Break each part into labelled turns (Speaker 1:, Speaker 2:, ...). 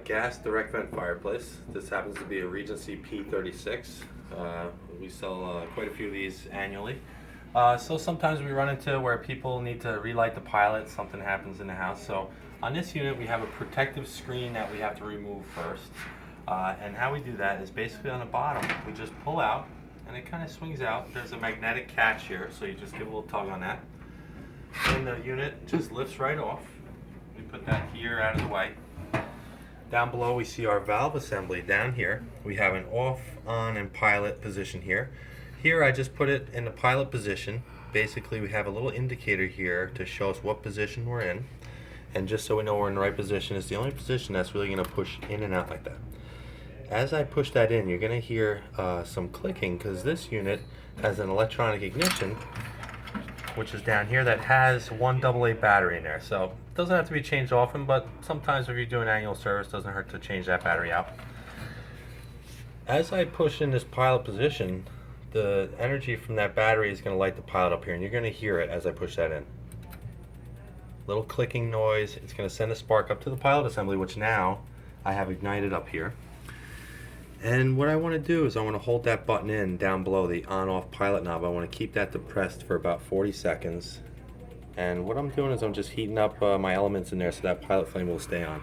Speaker 1: gas direct vent fireplace. This happens to be a Regency P36. We sell quite a few of these annually. So sometimes we run into where people need to relight the pilot, something happens in the house. So on this unit we have a protective screen that we have to remove first. And how we do that is basically on the bottom, we just pull out and it kind of swings out. There's a magnetic catch here, so you just give a little tug on that. And the unit just lifts right off. We put that here out of the way. Down below we see our valve assembly down here. We have an off, on, and pilot position here. Here I just put it in the pilot position. Basically we have a little indicator here to show us what position we're in. And just so we know we're in the right position, it's the only position that's really going to push in and out like that. As I push that in, you're going to hear some clicking because this unit has an electronic ignition, which is down here, that has one AA battery in there. So it doesn't have to be changed often, but sometimes if you're doing annual service, it doesn't hurt to change that battery out. As I push in this pilot position, the energy from that battery is going to light the pilot up here, and you're going to hear it as I push that in. Little clicking noise. It's going to send a spark up to the pilot assembly, which now I have ignited up here. And what I want to do is I want to hold that button in down below the on-off pilot knob. I want to keep that depressed for about 40 seconds. And what I'm doing is I'm just heating up my elements in there so that pilot flame will stay on.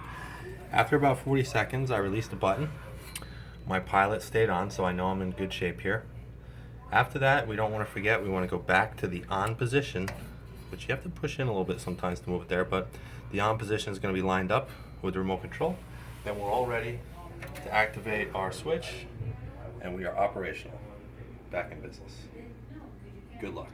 Speaker 1: After about 40 seconds, I release the button. My pilot stayed on, so I know I'm in good shape here. After that, we don't want to forget, we want to go back to the on position, which you have to push in a little bit sometimes to move it there, but the on position is going to be lined up with the remote control. Then we're all ready to activate our switch, and we are operational, back in business. Good luck.